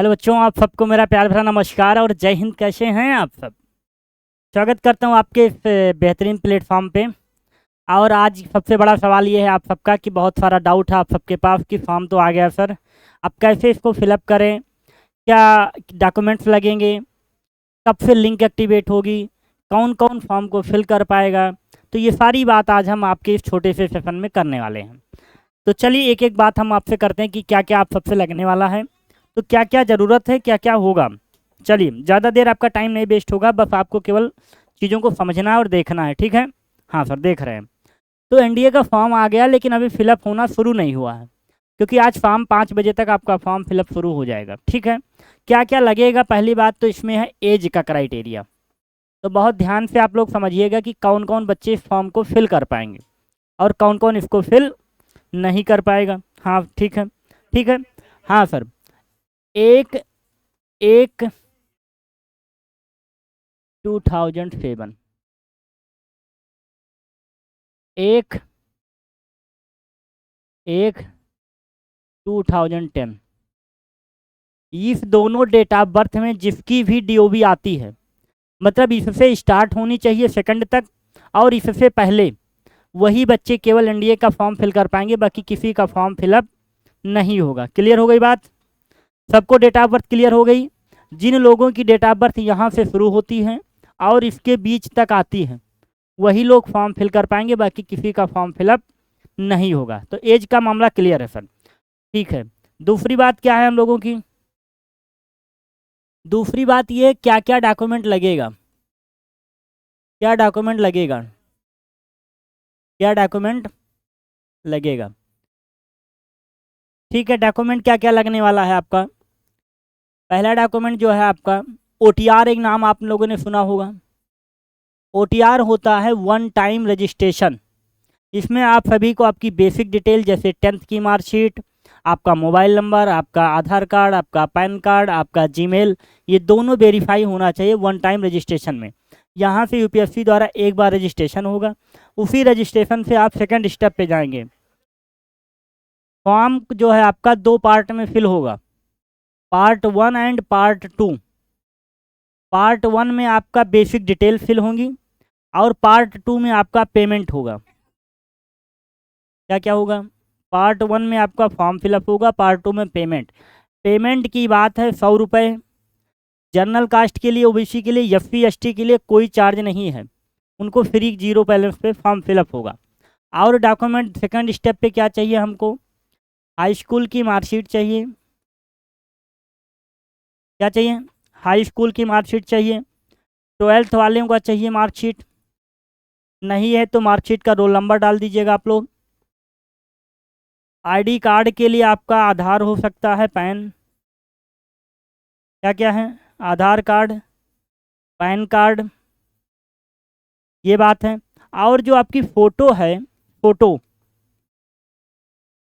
Hello बच्चों, आप सबको मेरा प्यार भरा नमस्कार और जय हिंद। कैसे हैं आप सब? स्वागत करता हूं आपके इस बेहतरीन प्लेटफॉर्म पे। और आज सबसे बड़ा सवाल ये है आप सबका कि बहुत सारा डाउट है आप सबके पास कि फॉर्म तो आ गया सर, अब कैसे इसको फिलअप करें, क्या डॉक्यूमेंट्स लगेंगे, कब से लिंक एक्टिवेट होगी, कौन कौन फॉर्म को फिल कर पाएगा। तो ये सारी बात आज हम आपके इस छोटे से सेशन में करने वाले हैं। तो चलिए एक एक बात हम आपसे करते हैं कि क्या क्या आप सबसे लगने वाला है, तो क्या क्या ज़रूरत है, क्या क्या होगा। चलिए ज़्यादा देर आपका टाइम नहीं वेस्ट होगा, बस आपको केवल चीज़ों को समझना है और देखना है। ठीक है? हाँ सर, देख रहे हैं। तो एनडीए का फॉर्म आ गया, लेकिन अभी फिलअप होना शुरू नहीं हुआ है, क्योंकि आज शाम 5 बजे तक आपका फॉर्म फिलअप शुरू हो जाएगा। ठीक है? क्या क्या लगेगा, पहली बात तो इसमें है एज का क्राइटेरिया। तो बहुत ध्यान से आप लोग समझिएगा कि कौन कौन बच्चे इस फॉर्म को फिल कर पाएंगे और कौन कौन इसको फिल नहीं कर पाएगा। हाँ ठीक है, ठीक है। हाँ सर, एक एक 2007, एक एक 2010, इस दोनों डेट ऑफ बर्थ में जिसकी भी डीओबी आती है, मतलब इससे स्टार्ट होनी चाहिए सेकंड तक, और इससे पहले वही बच्चे केवल एनडीए का फॉर्म फिल कर पाएंगे, बाकी किसी का फॉर्म फिलअप नहीं होगा। क्लियर हो गई बात? सबको डेट ऑफ बर्थ क्लियर हो गई? जिन लोगों की डेट ऑफ बर्थ यहाँ से शुरू होती है और इसके बीच तक आती है, वही लोग फॉर्म फिल कर पाएंगे, बाकी किसी का फॉर्म फिलअप नहीं होगा। तो एज का मामला क्लियर है सर। ठीक है, दूसरी बात क्या है हम लोगों की? दूसरी बात ये क्या क्या डॉक्यूमेंट लगेगा, क्या डॉक्यूमेंट लगेगा, क्या डॉक्यूमेंट लगेगा। ठीक है, डॉक्यूमेंट क्या क्या लगने वाला है आपका? पहला डॉक्यूमेंट जो है आपका ओटीआर, एक नाम आप लोगों ने सुना होगा। ओटीआर होता है वन टाइम रजिस्ट्रेशन। इसमें आप सभी को आपकी बेसिक डिटेल जैसे 10th की मार्कशीट, आपका मोबाइल नंबर, आपका आधार कार्ड, आपका पैन कार्ड, आपका जीमेल, ये दोनों वेरीफाई होना चाहिए वन टाइम रजिस्ट्रेशन में। यहाँ से यूपीएससी द्वारा एक बार रजिस्ट्रेशन होगा, उसी रजिस्ट्रेशन से आप सेकंड स्टेप पे जाएंगे। फॉर्म जो है आपका 2 पार्ट में फिल होगा, पार्ट 1 एंड पार्ट 2। पार्ट 1 में आपका बेसिक डिटेल फिल होंगी और पार्ट 2 में आपका पेमेंट होगा। क्या क्या होगा? पार्ट 1 में आपका फॉर्म फिलअप होगा, पार्ट 2 में पेमेंट। पेमेंट की बात है 100 रुपये। जनरल कास्ट के लिए, ओबीसी के लिए, एससी एसटी के लिए कोई चार्ज नहीं है, उनको फ्री 0 बैलेंस पे फॉर्म फिलअप होगा। और डॉक्यूमेंट सेकंड स्टेप पे क्या चाहिए हमको? हाई स्कूल की मार्कशीट चाहिए। क्या चाहिए? हाई स्कूल की मार्कशीट चाहिए। 12th वालों का चाहिए मार्कशीट, नहीं है तो मार्कशीट का रोल नंबर डाल दीजिएगा आप लोग। आईडी कार्ड के लिए आपका आधार हो सकता है, पैन। क्या क्या है? आधार कार्ड, पैन कार्ड, ये बात है। और जो आपकी फ़ोटो है, फ़ोटो,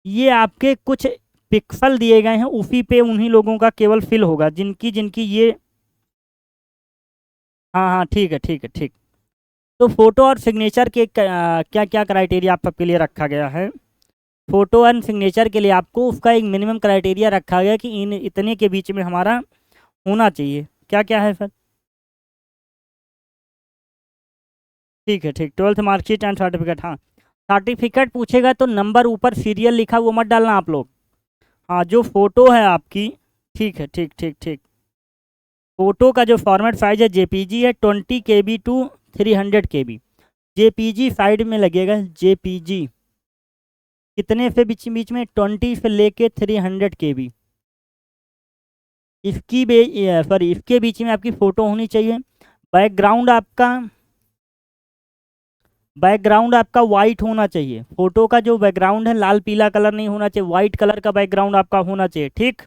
ये आपके कुछ पिक्सल दिए गए हैं, उसी पे उन्हीं लोगों का केवल फिल होगा जिनकी जिनकी ये। हाँ हाँ ठीक है, ठीक है, ठीक। तो फ़ोटो और सिग्नेचर के क्या क्या क्राइटेरिया आप सबके लिए रखा गया है? फ़ोटो एंड सिग्नेचर के लिए आपको उसका एक मिनिमम क्राइटेरिया रखा गया कि इन इतने के बीच में हमारा होना चाहिए। क्या क्या है सर? ठीक है, ठीक। 12th marksheet and certificate. हाँ, सर्टिफिकेट पूछेगा तो नंबर ऊपर सीरियल लिखा वो मत डालना आप लोग। हाँ, जो फ़ोटो है आपकी, ठीक है, ठीक ठीक ठीक। फ़ोटो का जो फॉर्मेट साइज है जेपीजी है, 20 KB to 300 KB। JPG side में लगेगा, जेपीजी कितने से बीच बीच में? 20 से लेके 300 KB। इसकी सॉरी, इसके बीच में आपकी फ़ोटो होनी चाहिए। बैकग्राउंड आपका, बैकग्राउंड आपका वाइट होना चाहिए। फ़ोटो का जो बैकग्राउंड है लाल पीला कलर नहीं होना चाहिए, वाइट कलर का बैकग्राउंड आपका होना चाहिए। ठीक?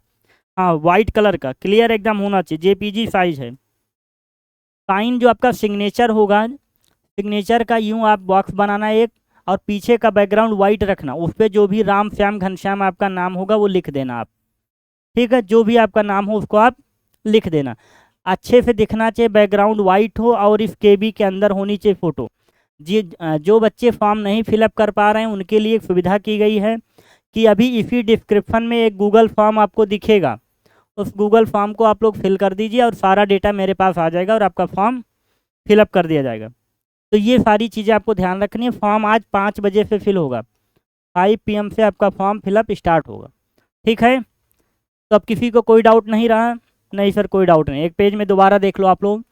हाँ, वाइट कलर का क्लियर एकदम होना चाहिए, जेपीजी साइज है। साइन जो आपका सिग्नेचर होगा, सिग्नेचर का यूं आप बॉक्स बनाना एक, और पीछे का बैकग्राउंड वाइट रखना, उस पर जो भी राम श्याम घनश्याम आपका नाम होगा वो लिख देना आप। ठीक है? जो भी आपका नाम हो उसको आप लिख देना। अच्छे से दिखना चाहिए, बैकग्राउंड वाइट हो, और इस केबी के अंदर होनी चाहिए फ़ोटो। जी, जो बच्चे फॉर्म नहीं फिलअप कर पा रहे हैं उनके लिए एक सुविधा की गई है कि अभी इसी डिस्क्रिप्शन में एक गूगल फॉर्म आपको दिखेगा, उस गूगल फॉर्म को आप लोग फिल कर दीजिए और सारा डेटा मेरे पास आ जाएगा और आपका फॉर्म फिलअप कर दिया जाएगा। तो ये सारी चीज़ें आपको ध्यान रखनी है। फॉर्म आज 5 बजे से फिल होगा, 5 PM से आपका फॉर्म फिलअप स्टार्ट होगा। ठीक है, तो अब किसी को कोई डाउट नहीं रहा? नहीं सर, कोई डाउट नहीं। एक पेज में दोबारा देख लो आप लोग।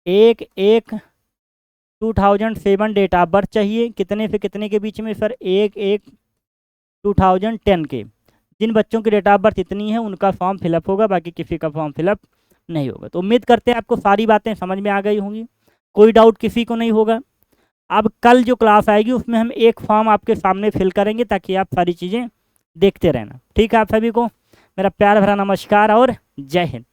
1/1/2007 डेट ऑफ बर्थ चाहिए, कितने से कितने के बीच में सर? 1/1/2010 के। जिन बच्चों की डेट ऑफ बर्थ इतनी है उनका फॉर्म फिलअप होगा, बाकी किसी का फॉर्म फिलअप नहीं होगा। तो उम्मीद करते हैं आपको सारी बातें समझ में आ गई होंगी, कोई डाउट किसी को नहीं होगा। अब कल जो क्लास आएगी उसमें हम एक फॉर्म आपके सामने फिल करेंगे ताकि आप सारी चीज़ें देखते रहना। ठीक है, आप सभी को मेरा प्यार भरा नमस्कार और जय हिंद।